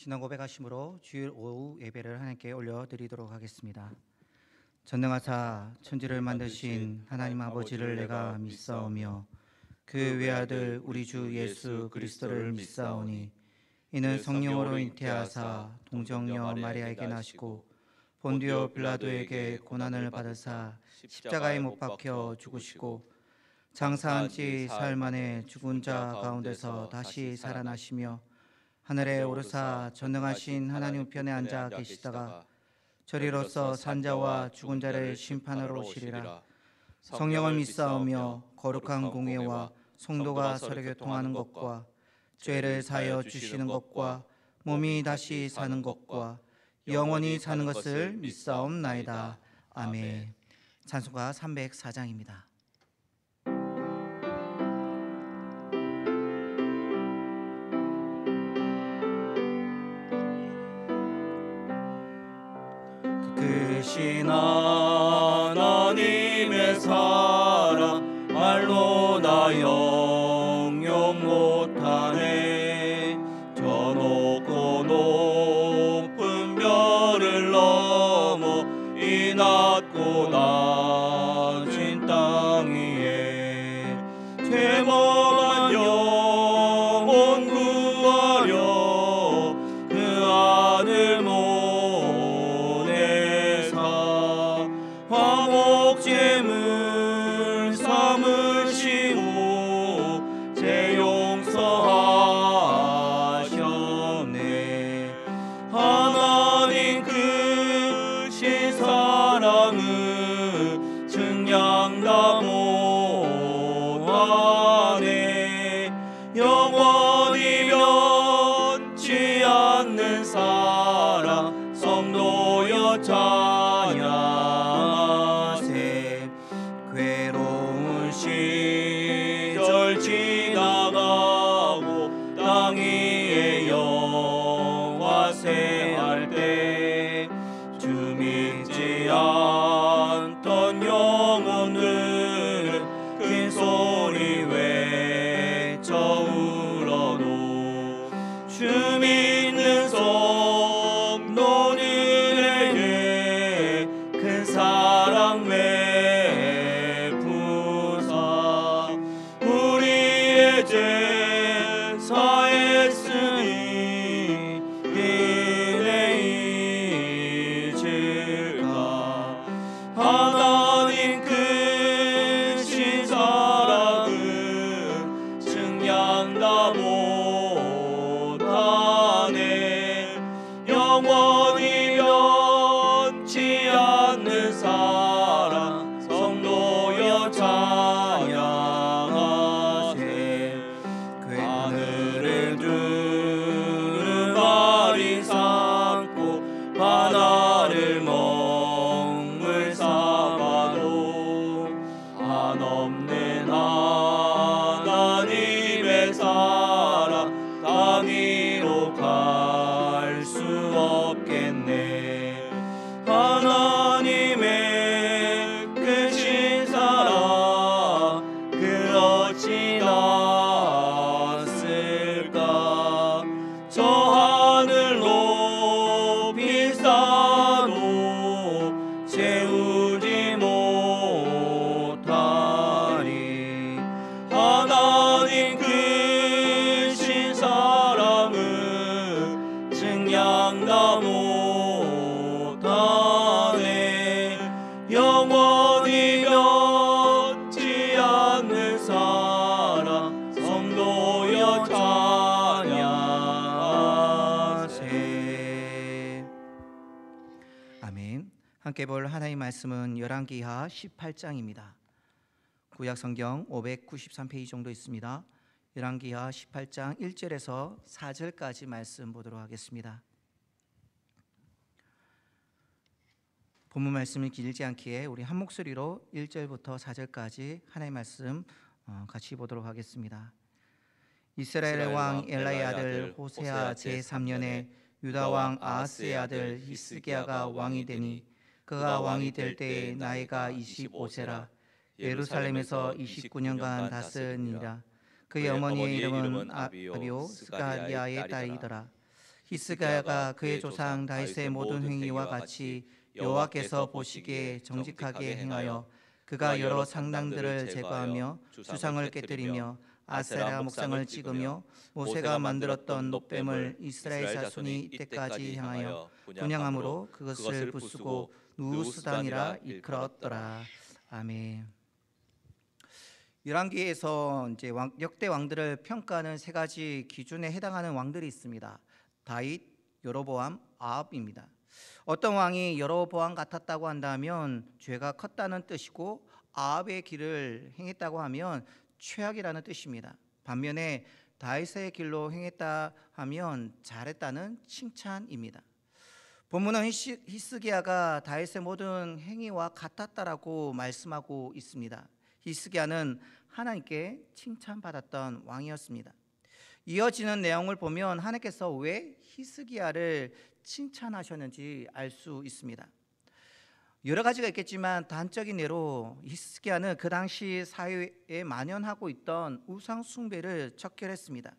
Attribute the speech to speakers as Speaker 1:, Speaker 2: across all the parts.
Speaker 1: 신앙 고백하심으로 주일 오후 예배를 하나님께 올려드리도록 하겠습니다. 전능하사 천지를 만드신 하나님 아버지를 내가 믿사오며 그 외아들 우리 주 예수 그리스도를 믿사오니 이는 성령으로 잉태하사 동정녀 마리아에게 나시고 본디오 빌라도에게 고난을 받으사 십자가에 못 박혀 죽으시고 장사한 지 사흘 만에 죽은 자 가운데서 다시 살아나시며 하늘에 오르사 전능하신 하나님 우편에 앉아 계시다가 저리로서 산자와 죽은 자를 심판하러 오시리라. 성령을 믿사오며 거룩한 공회와 성도가 서로 교통하는 것과 죄를 사하여 주시는 것과 몸이 다시 사는 것과 영원히 사는 것을 믿사옵나이다. 아멘. 찬송가 304장입니다. 크신 하나님의 사랑 말로 나 영영 못하네. 저 높고 높은 별을 넘어 이 낮고 낮은 땅 위에 죄범한 영혼 구하려 그 아들 화목제물 삼으시고 죄 용서하셨네. 하나님 크신 사랑은 증량다 못하네. 영원히 변치 않는 사랑 성도여 찬양하세. 괴로운 시절 지나가고 땅 위에 영화세할 때 주 믿지 않던 영혼들은 큰 소리 외쳐 울어도 주 믿는 성도들에게 큰 사랑 베푸사 우리의 죄 사했으니 은혜 잊을까. 하나님 크신 사랑은 증량다 못하네. 영원히 변치 않는 사랑 성도여 찬양하세. 하늘을 두루마리 삼고 바다를 먹물 삼아도 한없는 하나님의 사랑 땅 위로 갈 수 없겠네. 하나님의 크신 사랑 그 어찌 낫을까. 저 하늘 높이 쌓아도 채우지 못하리. 하나님 크신 사랑은 증량다 못하네. 영원히 변치 않는 사랑 성도여 찬양하세. 아멘. 함께 볼 하나님의 말씀은 열왕기하 18장입니다. 구약 성경 593페이지 정도 있습니다. 열왕기하 18장 1절에서 4절까지 말씀 보도록 하겠습니다. 본문 말씀이 길지 않기에 우리 한 목소리로 1절부터 4절까지 하나님의 말씀 같이 보도록 하겠습니다. 이스라엘 왕 엘라의 아들 호세아 제3년에 유다 왕 아하스의 아들 히스기야가 왕이 되니 그가 왕이 될 때에 나이가 25세라. 예루살렘에서 29년간 다스리니라. 그의 어머니의 이름은 아비오 스가리아의 딸이더라. 히스기야가 그의 조상 다윗의 모든 행위와 같이 여호와께서 보시기에 정직하게 행하여 그가 여러 상당들을 제거하며 주상을 깨뜨리며 아세라 목상을 찍으며 모세가 만들었던 놋뱀을 이스라엘 자손이 이때까지 향하여 분향함으로 그것을 부수고 누수단이라 일컬었더라. 아멘. 열왕기에서 이제 역대 왕들을 평가하는 세 가지 기준에 해당하는 왕들이 있습니다. 다윗, 여로보암, 아합입니다. 어떤 왕이 여로보암 같았다고 한다면 죄가 컸다는 뜻이고 아합의 길을 행했다고 하면 최악이라는 뜻입니다. 반면에 다윗의 길로 행했다 하면 잘했다는 칭찬입니다. 본문은 히스기야가 다윗의 모든 행위와 같았다라고 말씀하고 있습니다. 히스기야는 하나님께 칭찬받았던 왕이었습니다. 이어지는 내용을 보면 하나님께서 왜 히스기야를 칭찬하셨는지 알 수 있습니다. 여러 가지가 있겠지만 단적인 예로 히스기야는 그 당시 사회에 만연하고 있던 우상 숭배를 척결했습니다.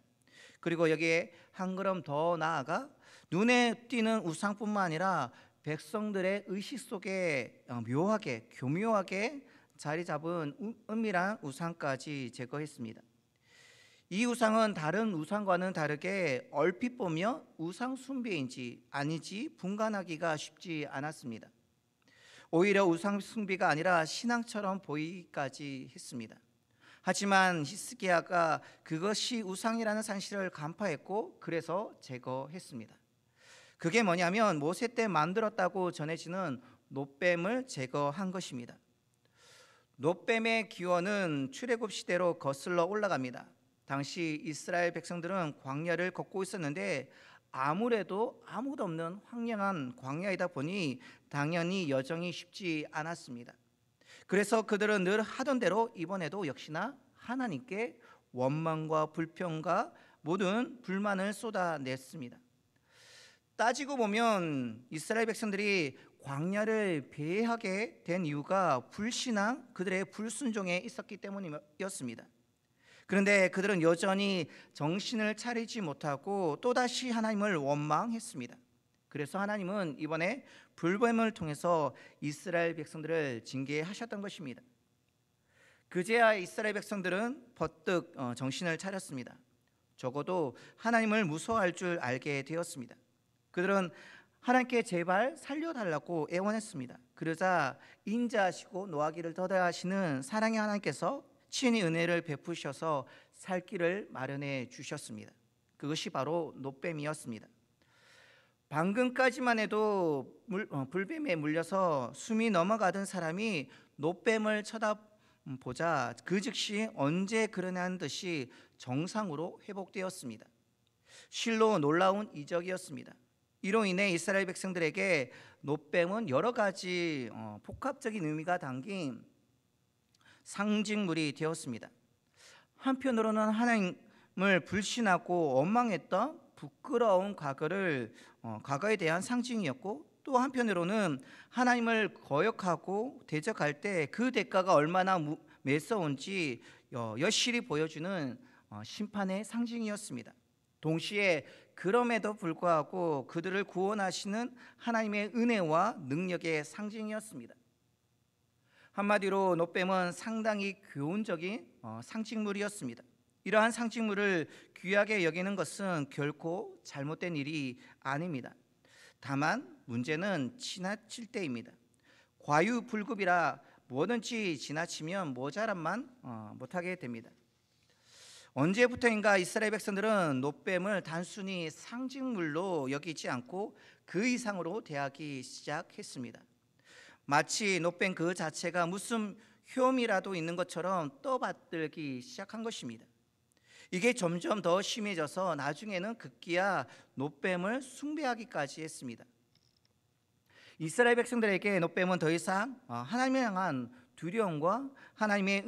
Speaker 1: 그리고 여기에 한 걸음 더 나아가 눈에 띄는 우상뿐만 아니라 백성들의 의식 속에 묘하게 교묘하게 자리 잡은 은밀한 우상까지 제거했습니다. 이 우상은 다른 우상과는 다르게 얼핏 보며 우상 숭배인지 아닌지 분간하기가 쉽지 않았습니다. 오히려 우상 숭배가 아니라 신앙처럼 보이기까지 했습니다. 하지만 히스기야가 그것이 우상이라는 사실을 간파했고 그래서 제거했습니다. 그게 뭐냐면 모세 때 만들었다고 전해지는 놋뱀을 제거한 것입니다. 놋뱀의 기원은 출애굽 시대로 거슬러 올라갑니다. 당시 이스라엘 백성들은 광야를 걷고 있었는데 아무래도 아무도 없는 황량한 광야이다 보니 당연히 여정이 쉽지 않았습니다. 그래서 그들은 늘 하던 대로 이번에도 역시나 하나님께 원망과 불평과 모든 불만을 쏟아냈습니다. 따지고 보면 이스라엘 백성들이 광야를 배회하게 된 이유가 불신앙, 그들의 불순종에 있었기 때문이었습니다. 그런데 그들은 여전히 정신을 차리지 못하고 또다시 하나님을 원망했습니다. 그래서 하나님은 이번에 불뱀을 통해서 이스라엘 백성들을 징계하셨던 것입니다. 그제야 이스라엘 백성들은 버뜩 정신을 차렸습니다. 적어도 하나님을 무서워할 줄 알게 되었습니다. 그들은 하나님께 제발 살려달라고 애원했습니다. 그러자 인자하시고 노하기를 더디하시는 사랑의 하나님께서 친히 은혜를 베푸셔서 살 길을 마련해 주셨습니다. 그것이 바로 놋뱀이었습니다. 방금까지만 해도 불뱀에 물려서 숨이 넘어가던 사람이 놋뱀을 쳐다보자 그 즉시 언제 그러냐는 듯이 정상으로 회복되었습니다. 실로 놀라운 이적이었습니다. 이로 인해 이스라엘 백성들에게 놋뱀은 여러 가지 복합적인 의미가 담긴 상징물이 되었습니다. 한편으로는 하나님을 불신하고 원망했던 부끄러운 과거에 대한 상징이었고, 또 한편으로는 하나님을 거역하고 대적할 때 그 대가가 얼마나 매서운지 여실히 보여주는 심판의 상징이었습니다. 동시에 그럼에도 불구하고 그들을 구원하시는 하나님의 은혜와 능력의 상징이었습니다. 한마디로 놋뱀은 상당히 교훈적인 상징물이었습니다. 이러한 상징물을 귀하게 여기는 것은 결코 잘못된 일이 아닙니다. 다만 문제는 지나칠 때입니다. 과유불급이라 뭐든지 지나치면 모자란만 못하게 됩니다. 언제부터인가 이스라엘 백성들은 놋뱀을 단순히 상징물로 여기지 않고 그 이상으로 대하기 시작했습니다. 마치 놋뱀 그 자체가 무슨 혐이라도 있는 것처럼 떠받들기 시작한 것입니다. 이게 점점 더 심해져서 나중에는 급기야 놋뱀을 숭배하기까지 했습니다. 이스라엘 백성들에게 놋뱀은 더 이상 하나님을 향한 두려움과 하나님의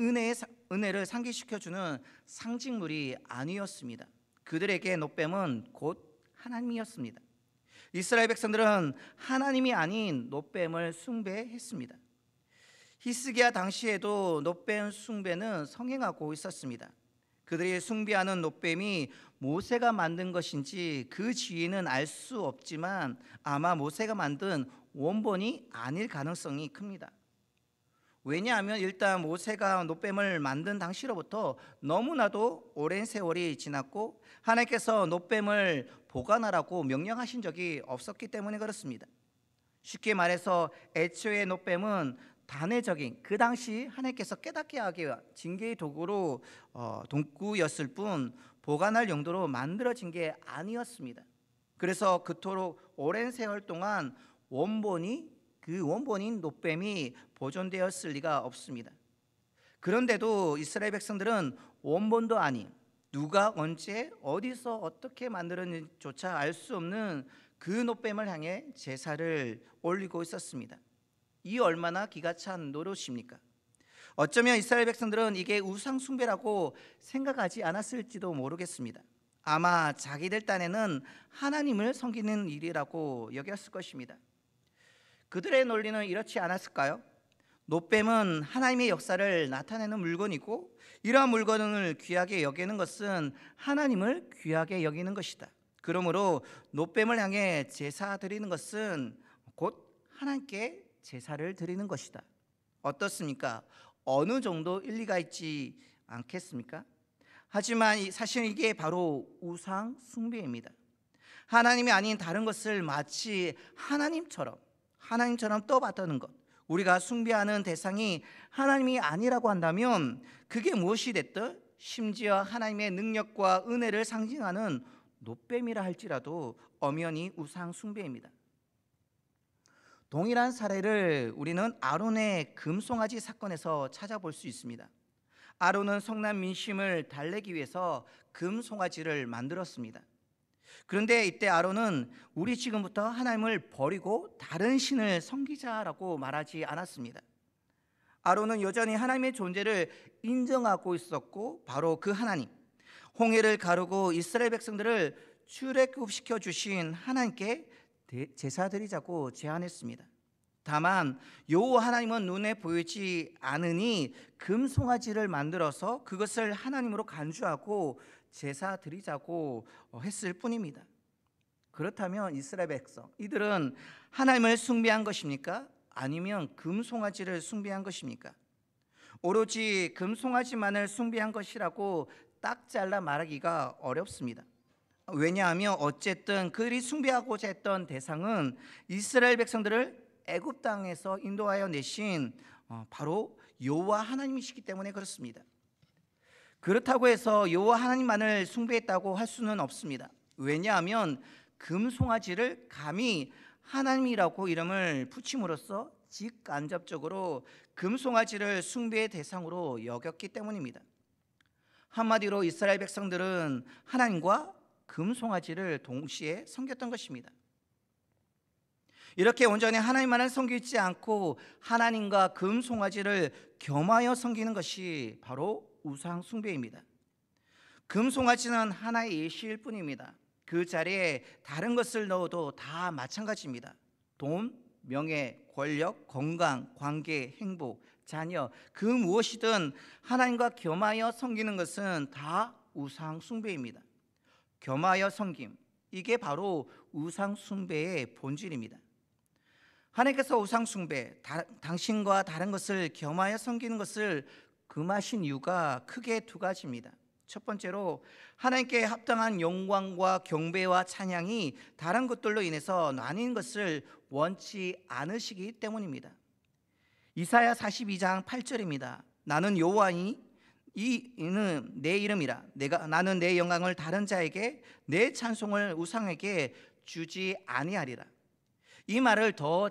Speaker 1: 은혜를 상기시켜주는 상징물이 아니었습니다. 그들에게 놋뱀은 곧 하나님이었습니다. 이스라엘 백성들은 하나님이 아닌 놋뱀을 숭배했습니다. 히스기야 당시에도 놋뱀 숭배는 성행하고 있었습니다. 그들이 숭배하는 놋뱀이 모세가 만든 것인지 그 지위는 알 수 없지만 아마 모세가 만든 원본이 아닐 가능성이 큽니다. 왜냐하면 일단 모세가 놋뱀을 만든 당시로부터 너무나도 오랜 세월이 지났고 하나님께서 놋뱀을 보관하라고 명령하신 적이 없었기 때문에 그렇습니다. 쉽게 말해서 애초에 놋뱀은 단회적인 그 당시 하나님께서 깨닫게 하기 위한 징계의 도구로 도구였을 뿐 보관할 용도로 만들어진 게 아니었습니다. 그래서 그토록 오랜 세월 동안 그 원본인 놋뱀이 보존되었을 리가 없습니다. 그런데도 이스라엘 백성들은 원본도 아닌 누가 언제 어디서 어떻게 만들었는지조차 알 수 없는 그 놋뱀을 향해 제사를 올리고 있었습니다. 이 얼마나 기가 찬 노릇입니까? 어쩌면 이스라엘 백성들은 이게 우상 숭배라고 생각하지 않았을지도 모르겠습니다. 아마 자기들 딴에는 하나님을 섬기는 일이라고 여겼을 것입니다. 그들의 논리는 이렇지 않았을까요? 놋뱀은 하나님의 역사를 나타내는 물건이고 이러한 물건을 귀하게 여기는 것은 하나님을 귀하게 여기는 것이다. 그러므로 놋뱀을 향해 제사 드리는 것은 곧 하나님께 제사를 드리는 것이다. 어떻습니까? 어느 정도 일리가 있지 않겠습니까? 하지만 사실 이게 바로 우상 숭배입니다. 하나님이 아닌 다른 것을 마치 하나님처럼 떠받드는 것, 우리가 숭배하는 대상이 하나님이 아니라고 한다면 그게 무엇이 됐든 심지어 하나님의 능력과 은혜를 상징하는 놋뱀이라 할지라도 엄연히 우상 숭배입니다. 동일한 사례를 우리는 아론의 금송아지 사건에서 찾아볼 수 있습니다. 아론은 성난 민심을 달래기 위해서 금송아지를 만들었습니다. 그런데 이때 아론은 우리 지금부터 하나님을 버리고 다른 신을 섬기자라고 말하지 않았습니다. 아론은 여전히 하나님의 존재를 인정하고 있었고 바로 그 하나님, 홍해를 가르고 이스라엘 백성들을 출애굽시켜 주신 하나님께 제사드리자고 제안했습니다. 다만 여호와 하나님은 눈에 보이지 않으니 금송아지를 만들어서 그것을 하나님으로 간주하고 제사 드리자고 했을 뿐입니다. 그렇다면 이스라엘 백성, 이들은 하나님을 숭배한 것입니까? 아니면 금송아지를 숭배한 것입니까? 오로지 금송아지만을 숭배한 것이라고 딱 잘라 말하기가 어렵습니다. 왜냐하면 어쨌든 그들이 숭배하고자 했던 대상은 이스라엘 백성들을 애굽 땅에서 인도하여 내신 바로 여호와 하나님이시기 때문에 그렇습니다. 그렇다고 해서 여호와 하나님만을 숭배했다고 할 수는 없습니다. 왜냐하면 금송아지를 감히 하나님이라고 이름을 붙임으로써 직간접적으로 금송아지를 숭배의 대상으로 여겼기 때문입니다. 한마디로 이스라엘 백성들은 하나님과 금송아지를 동시에 섬겼던 것입니다. 이렇게 온전히 하나님만을 섬기지 않고 하나님과 금송아지를 겸하여 섬기는 것이 바로 우상 숭배입니다. 금송아지는 하나의 예시일 뿐입니다. 그 자리에 다른 것을 넣어도 다 마찬가지입니다. 돈, 명예, 권력, 건강, 관계, 행복, 자녀, 그 무엇이든 하나님과 겸하여 섬기는 것은 다 우상 숭배입니다. 겸하여 섬김, 이게 바로 우상 숭배의 본질입니다. 하나님께서 우상 숭배, 당신과 다른 것을 겸하여 섬기는 것을 금하신 이유가 크게 두 가지입니다. 첫 번째로 하나님께 합당한 영광과 경배와 찬양이 다른 것들로 인해서 나뉜 것을 원치 않으시기 때문입니다. 이사야 42장 8절입니다. 나는 여호와니 이는 내 이름이라 나는 내 영광을 다른 자에게 내 찬송을 우상에게 주지 아니하리라. 이 말을 더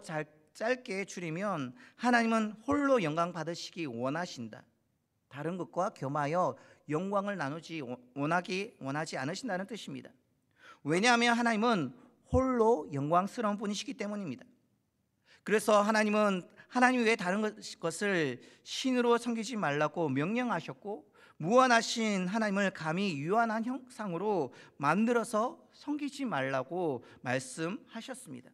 Speaker 1: 짧게 줄이면 하나님은 홀로 영광 받으시기 원하신다. 다른 것과 겸하여 영광을 나누지 원하지 않으신다는 뜻입니다. 왜냐하면 하나님은 홀로 영광스러운 분이시기 때문입니다. 그래서 하나님은 하나님 외에 다른 것을 신으로 섬기지 말라고 명령하셨고 무한하신 하나님을 감히 유한한 형상으로 만들어서 섬기지 말라고 말씀하셨습니다.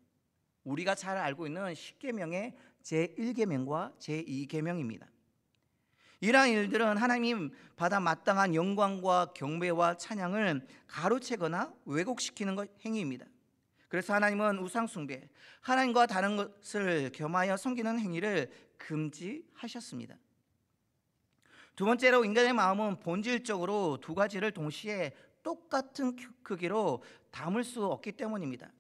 Speaker 1: 우리가 잘 알고 있는 10계명의 제1계명과 제2계명입니다. 이러한 일들은 하나님 받아 마땅한 영광과 경배와 찬양을 가로채거나 왜곡시키는 행위입니다. 그래서 하나님은 우상 숭배, 하나님과 다른 것을 겸하여 섬기는 행위를 금지하셨습니다. 두 번째로, 인간의 마음은 본질적으로 두 가지를 동시에 똑같은 크기로 담을 수 없기 때문입니다.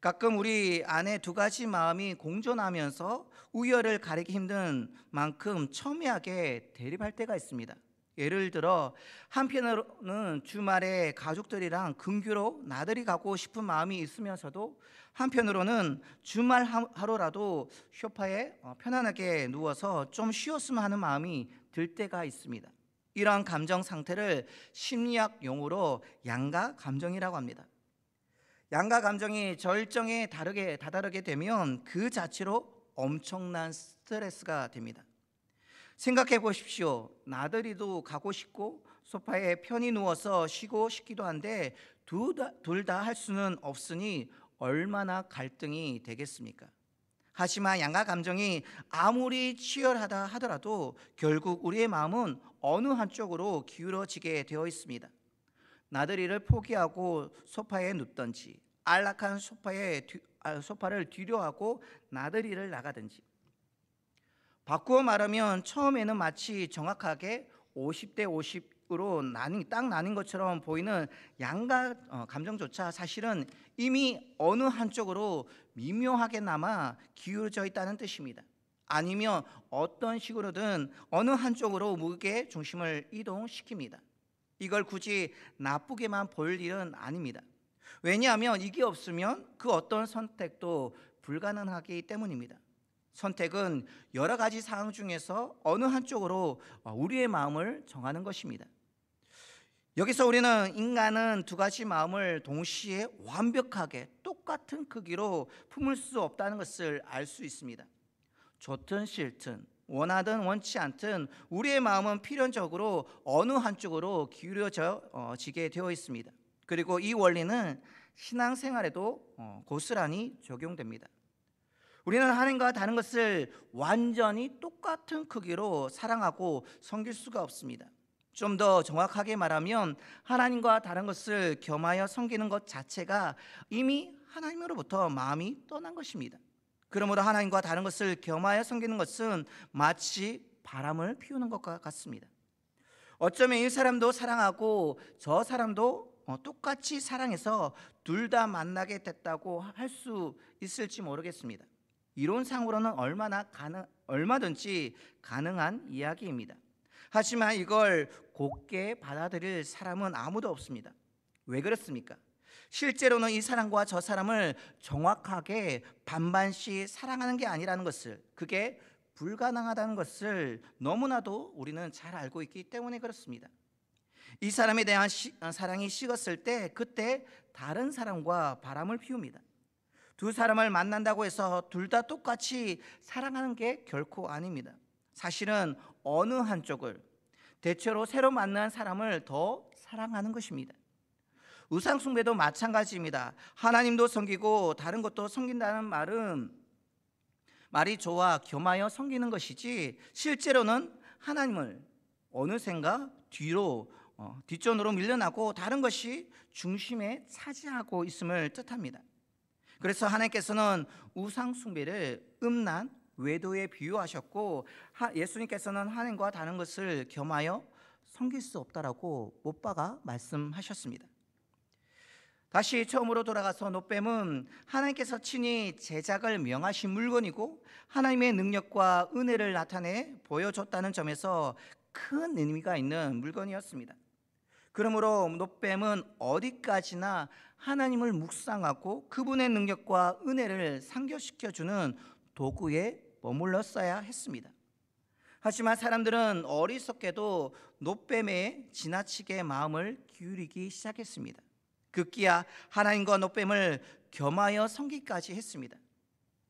Speaker 1: 가끔 우리 안에 두 가지 마음이 공존하면서 우열을 가리기 힘든 만큼 첨예하게 대립할 때가 있습니다. 예를 들어, 한편으로는 주말에 가족들이랑 근교로 나들이 가고 싶은 마음이 있으면서도 한편으로는 주말 하루라도 소파에 편안하게 누워서 좀 쉬었으면 하는 마음이 들 때가 있습니다. 이러한 감정 상태를 심리학 용어로 양가 감정이라고 합니다. 양가 감정이 절정에 다다르게 되면 그 자체로 엄청난 스트레스가 됩니다. 생각해 보십시오. 나들이도 가고 싶고 소파에 편히 누워서 쉬고 싶기도 한데 둘 다 할 수는 없으니 얼마나 갈등이 되겠습니까? 하지만 양가 감정이 아무리 치열하다 하더라도 결국 우리의 마음은 어느 한쪽으로 기울어지게 되어 있습니다. 나들이를 포기하고 소파에 눕든지, 안락한 소파를 뒤로하고 나들이를 나가든지. 바꾸어 말하면 처음에는 마치 정확하게 50대 50으로 딱 나뉜 것처럼 보이는 양가 감정조차 사실은 이미 어느 한쪽으로 미묘하게나마 기울어져 있다는 뜻입니다. 아니면 어떤 식으로든 어느 한쪽으로 무게 중심을 이동시킵니다. 이걸 굳이 나쁘게만 볼 일은 아닙니다. 왜냐하면 이게 없으면 그 어떤 선택도 불가능하기 때문입니다. 선택은 여러 가지 상황 중에서 어느 한쪽으로 우리의 마음을 정하는 것입니다. 여기서 우리는 인간은 두 가지 마음을 동시에 완벽하게 똑같은 크기로 품을 수 없다는 것을 알 수 있습니다. 좋든 싫든, 원하든 원치 않든 우리의 마음은 필연적으로 어느 한쪽으로 기울어지게 되어 있습니다. 그리고 이 원리는 신앙생활에도 고스란히 적용됩니다. 우리는 하나님과 다른 것을 완전히 똑같은 크기로 사랑하고 섬길 수가 없습니다. 좀 더 정확하게 말하면 하나님과 다른 것을 겸하여 섬기는 것 자체가 이미 하나님으로부터 마음이 떠난 것입니다. 그러므로 하나님과 다른 것을 겸하여 섬기는 것은 마치 바람을 피우는 것과 같습니다. 어쩌면 이 사람도 사랑하고 저 사람도 똑같이 사랑해서 둘 다 만나게 됐다고 할 수 있을지 모르겠습니다. 이론상으로는 얼마든지 가능한 이야기입니다. 하지만 이걸 곱게 받아들일 사람은 아무도 없습니다. 왜 그렇습니까? 실제로는 이 사람과 저 사람을 정확하게 반반씩 사랑하는 게 아니라는 것을, 그게 불가능하다는 것을 너무나도 우리는 잘 알고 있기 때문에 그렇습니다. 이 사람에 대한 사랑이 식었을 때 그때 다른 사람과 바람을 피웁니다. 두 사람을 만난다고 해서 둘 다 똑같이 사랑하는 게 결코 아닙니다. 사실은 어느 한쪽을, 대체로 새로 만난 사람을 더 사랑하는 것입니다. 우상 숭배도 마찬가지입니다. 하나님도 섬기고 다른 것도 섬긴다는 말이 좋아 겸하여 섬기는 것이지, 실제로는 하나님을 어느샌가 뒷전으로 밀려나고 다른 것이 중심에 차지하고 있음을 뜻합니다. 그래서 하나님께서는 우상 숭배를 음란, 외도에 비유하셨고, 예수님께서는 하나님과 다른 것을 겸하여 섬길 수 없다라고 못 박아 말씀하셨습니다. 다시 처음으로 돌아가서 놋뱀은 하나님께서 친히 제작을 명하신 물건이고 하나님의 능력과 은혜를 나타내 보여줬다는 점에서 큰 의미가 있는 물건이었습니다. 그러므로 놋뱀은 어디까지나 하나님을 묵상하고 그분의 능력과 은혜를 상기시켜주는 도구에 머물렀어야 했습니다. 하지만 사람들은 어리석게도 놋뱀에 지나치게 마음을 기울이기 시작했습니다. 급기야 하나님과 놋뱀을 겸하여 섬기기까지 했습니다.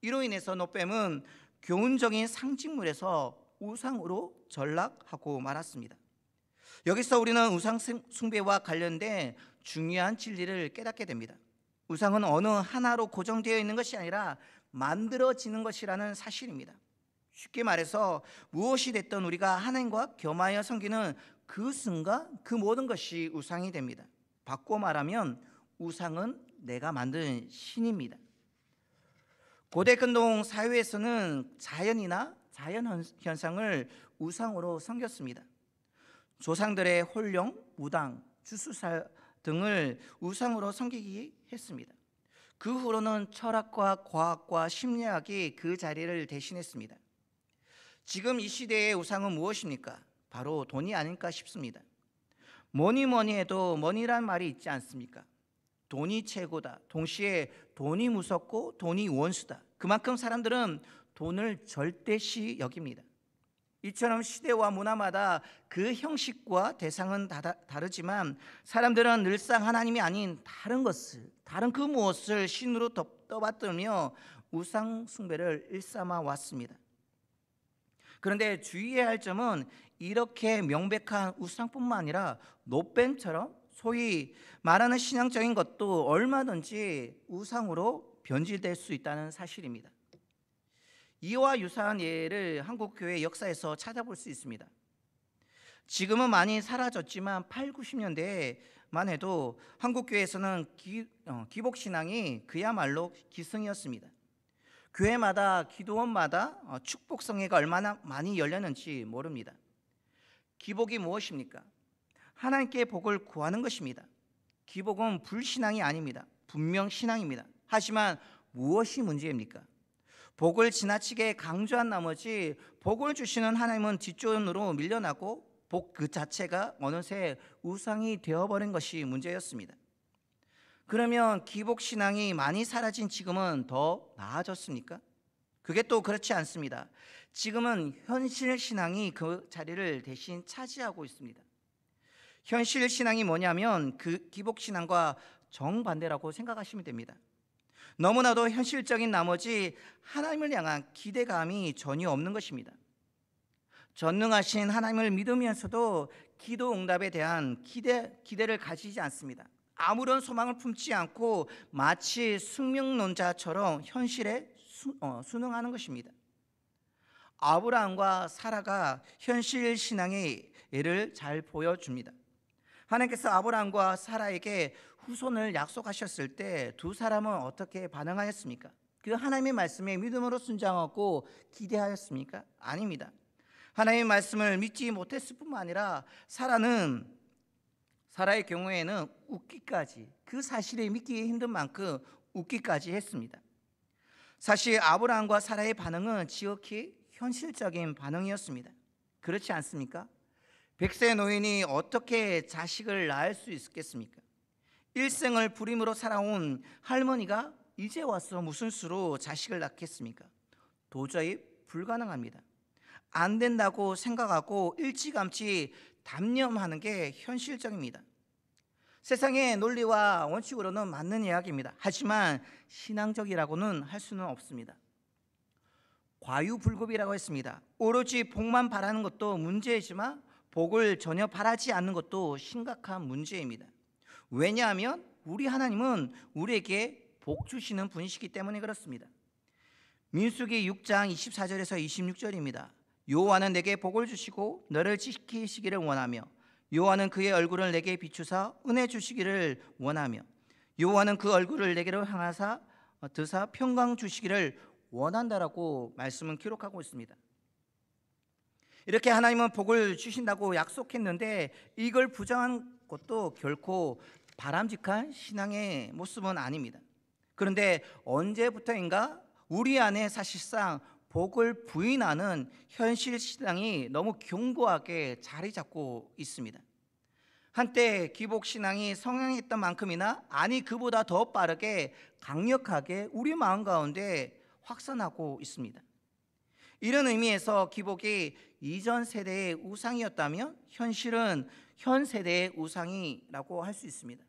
Speaker 1: 이로 인해서 놋뱀은 교훈적인 상징물에서 우상으로 전락하고 말았습니다. 여기서 우리는 우상 숭배와 관련된 중요한 진리를 깨닫게 됩니다. 우상은 어느 하나로 고정되어 있는 것이 아니라 만들어지는 것이라는 사실입니다. 쉽게 말해서 무엇이 됐든 우리가 하나님과 겸하여 섬기는 그 순간 그 모든 것이 우상이 됩니다. 바꿔 말하면 우상은 내가 만든 신입니다. 고대 근동 사회에서는 자연이나 자연 현상을 우상으로 섬겼습니다. 조상들의 홀령, 무당, 주수사 등을 우상으로 섬기기 했습니다. 그 후로는 철학과 과학과 심리학이 그 자리를 대신했습니다. 지금 이 시대의 우상은 무엇입니까? 바로 돈이 아닐까 싶습니다. 뭐니 해도 머니란 말이 있지 않습니까? 돈이 최고다. 동시에 돈이 무섭고 돈이 원수다. 그만큼 사람들은 돈을 절대시 여깁니다. 이처럼 시대와 문화마다 그 형식과 대상은 다르지만 사람들은 늘상 하나님이 아닌 다른 것을, 다른 그 무엇을 신으로 떠받들며 우상 숭배를 일삼아 왔습니다. 그런데 주의해야 할 점은 이렇게 명백한 우상뿐만 아니라 노뱀처럼 소위 말하는 신앙적인 것도 얼마든지 우상으로 변질될 수 있다는 사실입니다. 이와 유사한 예를 한국 교회 역사에서 찾아볼 수 있습니다. 지금은 많이 사라졌지만 8, 90년대에만 해도 한국 교회에서는 기복 신앙이 그야말로 기승이었습니다. 교회마다 기도원마다 축복성회가 얼마나 많이 열렸는지 모릅니다. 기복이 무엇입니까? 하나님께 복을 구하는 것입니다. 기복은 불신앙이 아닙니다. 분명 신앙입니다. 하지만 무엇이 문제입니까? 복을 지나치게 강조한 나머지 복을 주시는 하나님은 뒷전으로 밀려나고 복 그 자체가 어느새 우상이 되어버린 것이 문제였습니다. 그러면 기복신앙이 많이 사라진 지금은 더 나아졌습니까? 그게 또 그렇지 않습니다. 지금은 현실신앙이 그 자리를 대신 차지하고 있습니다. 현실신앙이 뭐냐면 그 기복신앙과 정반대라고 생각하시면 됩니다. 너무나도 현실적인 나머지 하나님을 향한 기대감이 전혀 없는 것입니다. 전능하신 하나님을 믿으면서도 기도 응답에 대한 기대를 가지지 않습니다. 아무런 소망을 품지 않고 마치 숙명론자처럼 현실에 순응하는 것입니다. 아브라함과 사라가 현실 신앙의 예를 잘 보여줍니다. 하나님께서 아브라함과 사라에게 후손을 약속하셨을 때 두 사람은 어떻게 반응하였습니까? 그 하나님의 말씀에 믿음으로 순종하고 기대하였습니까? 아닙니다. 하나님의 말씀을 믿지 못했을 뿐만 아니라 사라의 경우에는 웃기까지, 그 사실에 믿기 힘든 만큼 웃기까지 했습니다. 사실 아브라함과 사라의 반응은 지극히 현실적인 반응이었습니다. 그렇지 않습니까? 100세 노인이 어떻게 자식을 낳을 수 있겠습니까? 일생을 불임으로 살아온 할머니가 이제 와서 무슨 수로 자식을 낳겠습니까? 도저히 불가능합니다. 안 된다고 생각하고 일찌감치 단념하는 게 현실적입니다. 세상의 논리와 원칙으로는 맞는 이야기입니다. 하지만 신앙적이라고는 할 수는 없습니다. 과유불급이라고 했습니다. 오로지 복만 바라는 것도 문제이지만 복을 전혀 바라지 않는 것도 심각한 문제입니다. 왜냐하면 우리 하나님은 우리에게 복 주시는 분이시기 때문에 그렇습니다. 민수기 6장 24절에서 26절입니다. 여호와는 내게 복을 주시고 너를 지키시기를 원하며 여호와는 그의 얼굴을 내게 비추사 은혜 주시기를 원하며 여호와는 그 얼굴을 내게로 향하사 드사 평강 주시기를 원한다라고 말씀은 기록하고 있습니다. 이렇게 하나님은 복을 주신다고 약속했는데 이걸 부정한 것도 결코 바람직한 신앙의 모습은 아닙니다. 그런데 언제부터인가 우리 안에 사실상 복을 부인하는 현실 신앙이 너무 견고하게 자리 잡고 있습니다. 한때 기복 신앙이 성행했던 만큼이나 아니 그보다 더 빠르게 강력하게 우리 마음 가운데 확산하고 있습니다. 이런 의미에서 기복이 이전 세대의 우상이었다면 현실은 현 세대의 우상이라고 할 수 있습니다.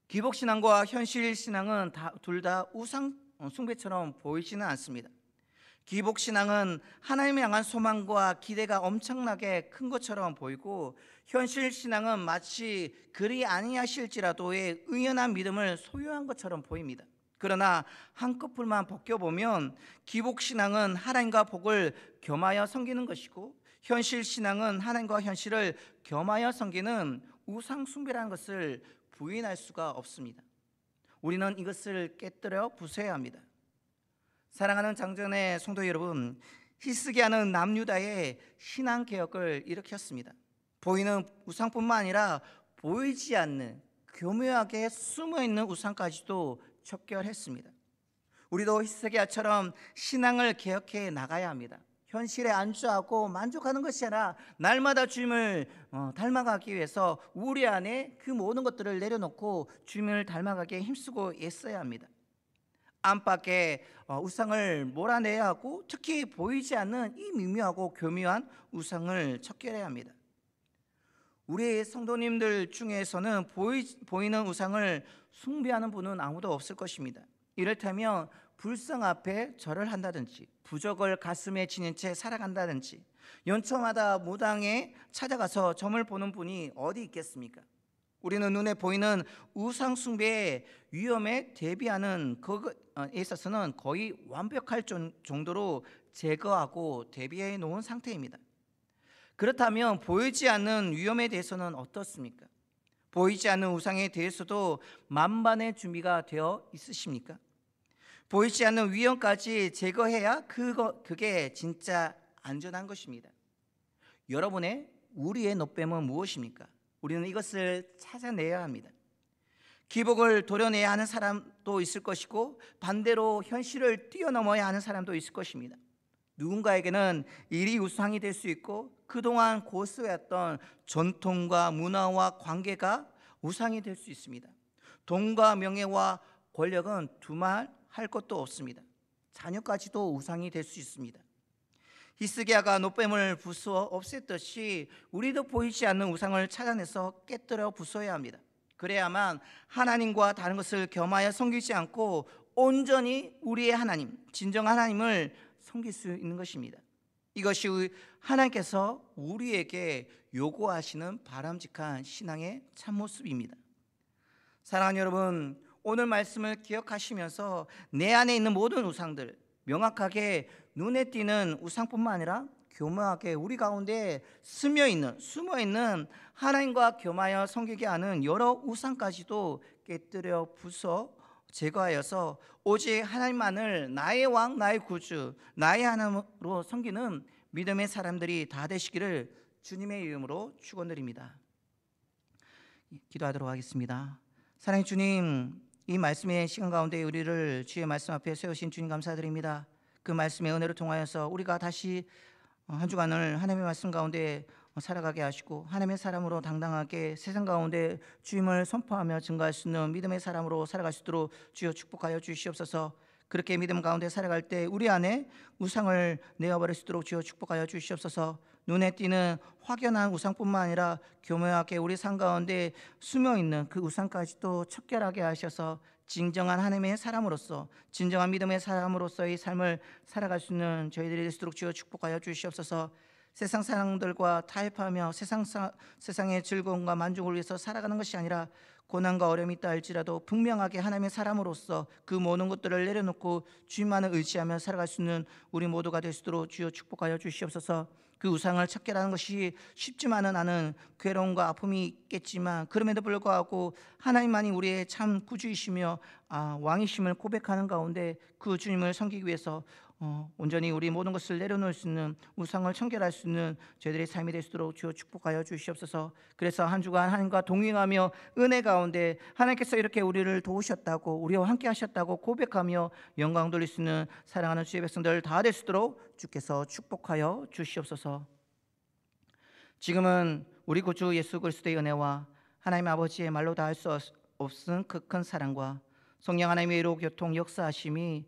Speaker 1: 기복 신앙과 현실 신앙은 둘 다 우상 숭배처럼 보이지는 않습니다. 기복 신앙은 하나님을 향한 소망과 기대가 엄청나게 큰 것처럼 보이고 현실 신앙은 마치 그리 아니하실지라도의 의연한 믿음을 소유한 것처럼 보입니다. 그러나 한꺼풀만 벗겨보면 기복신앙은 하나님과 복을 겸하여 섬기는 것이고, 현실신앙은 하나님과 현실을 겸하여 섬기는 우상숭배라는 것을 부인할 수가 없습니다. 우리는 이것을 깨뜨려 부숴야 합니다. 사랑하는 장전의 성도 여러분, 히스기야는 남유다의 신앙개혁을 일으켰습니다. 보이는 우상뿐만 아니라 보이지 않는 교묘하게 숨어있는 우상까지도 척결했습니다. 우리도 히스기야처럼 신앙을 개혁해 나가야 합니다. 현실에 안주하고 만족하는 것이 아니라 날마다 주님을 닮아가기 위해서 우리 안에 그 모든 것들을 내려놓고 주님을 닮아가게 힘쓰고 애써야 합니다. 안팎에 우상을 몰아내야 하고, 특히 보이지 않는 이 미묘하고 교묘한 우상을 척결해야 합니다. 우리 성도님들 중에서는 보이는 우상을 숭배하는 분은 아무도 없을 것입니다. 이를테면 불상 앞에 절을 한다든지, 부적을 가슴에 지닌 채 살아간다든지, 연초마다 무당에 찾아가서 점을 보는 분이 어디 있겠습니까? 우리는 눈에 보이는 우상 숭배의 위험에 대비하는 것에 있어서는 거의 완벽할 정도로 제거하고 대비해 놓은 상태입니다. 그렇다면 보이지 않는 위험에 대해서는 어떻습니까? 보이지 않는 우상에 대해서도 만반의 준비가 되어 있으십니까? 보이지 않는 위험까지 제거해야 그게 진짜 안전한 것입니다. 우리의 노뱀은 무엇입니까? 우리는 이것을 찾아내야 합니다. 기복을 도려내야 하는 사람도 있을 것이고, 반대로 현실을 뛰어넘어야 하는 사람도 있을 것입니다. 누군가에게는 일이 우상이 될 수 있고, 그동안 고수해왔던 전통과 문화와 관계가 우상이 될 수 있습니다. 돈과 명예와 권력은 두말할 것도 없습니다. 자녀까지도 우상이 될 수 있습니다. 히스기야가 노뱀을 부수어 없앴듯이 우리도 보이지 않는 우상을 찾아내서 깨뜨려 부숴야 합니다. 그래야만 하나님과 다른 것을 겸하여 섬기지 않고 온전히 우리의 하나님, 진정한 하나님을 섬길 수 있는 것입니다. 이것이 하나님께서 우리에게 요구하시는 바람직한 신앙의 참모습입니다. 사랑하는 여러분, 오늘 말씀을 기억하시면서 내 안에 있는 모든 우상들, 명확하게 눈에 띄는 우상뿐만 아니라 교묘하게 우리 가운데 숨어있는 하나님과 겸하여 섬기게 하는 여러 우상까지도 깨뜨려 부숴 제거하여서 오직 하나님만을 나의 왕, 나의 구주, 나의 하나님으로 섬기는 믿음의 사람들이 다 되시기를 주님의 이름으로 축원드립니다. 기도하도록 하겠습니다. 사랑의 주님, 이 말씀의 시간 가운데 우리를 주의 말씀 앞에 세우신 주님 감사드립니다. 그 말씀의 은혜를 통하여서 우리가 다시 한 주간을 하나님의 말씀 가운데 살아가게 하시고, 하나님의 사람으로 당당하게 세상 가운데 주님을 선포하며 증거할 수 있는 믿음의 사람으로 살아갈 수 있도록 주여 축복하여 주시옵소서. 그렇게 믿음 가운데 살아갈 때 우리 안에 우상을 내어버릴 수 있도록 주여 축복하여 주시옵소서. 눈에 띄는 확연한 우상뿐만 아니라 교묘하게 우리 삶 가운데 숨어있는 그 우상까지도 척결하게 하셔서 진정한 하나님의 사람으로서, 진정한 믿음의 사람으로서의 삶을 살아갈 수 있는 저희들이 될 수 있도록 주여 축복하여 주시옵소서. 세상 사람들과 타협하며 세상의 즐거움과 만족을 위해서 살아가는 것이 아니라 고난과 어려움이 있다 할지라도 분명하게 하나님의 사람으로서 그 모든 것들을 내려놓고 주님만을 의지하며 살아갈 수 있는 우리 모두가 될 수 있도록 주여 축복하여 주시옵소서. 그 우상을 척결하는 것이 쉽지만은 않은 괴로움과 아픔이 있겠지만, 그럼에도 불구하고 하나님만이 우리의 참 구주이시며 왕이심을 고백하는 가운데 그 주님을 섬기기 위해서 온전히 우리 모든 것을 내려놓을 수 있는, 우상을 청결할 수 있는 저희들의 삶이 될 수 있도록 주여 축복하여 주시옵소서. 그래서 한 주간 하나님과 동행하며 은혜 가운데 하나님께서 이렇게 우리를 도우셨다고, 우리와 함께 하셨다고 고백하며 영광 돌릴 수 있는 사랑하는 주의 백성들 다 될 수 있도록 주께서 축복하여 주시옵소서. 지금은 우리 구주 예수 그리스도의 은혜와 하나님 아버지의 말로 다 할 수 없은 그 큰 사랑과 성령 하나님의 의로 교통 역사하심이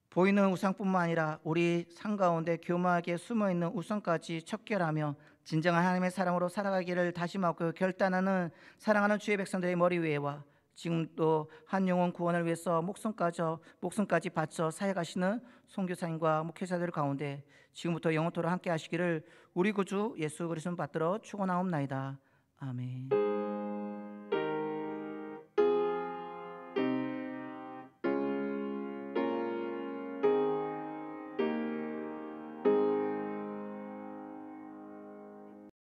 Speaker 1: 보이는 우상뿐만 아니라 우리 삶 가운데 교묘하게 숨어있는 우상까지 척결하며 진정한 하나님의 사람으로 살아가기를 다짐하고 결단하는 사랑하는 주의 백성들의 머리 위에와 지금도 한 영혼 구원을 위해서 목숨까지 바쳐 사역하시는 선교사님과 목회자들 가운데 지금부터 영원토록 함께 하시기를 우리 구주 예수 그리스도 받들어 축원하옵나이다. 아멘.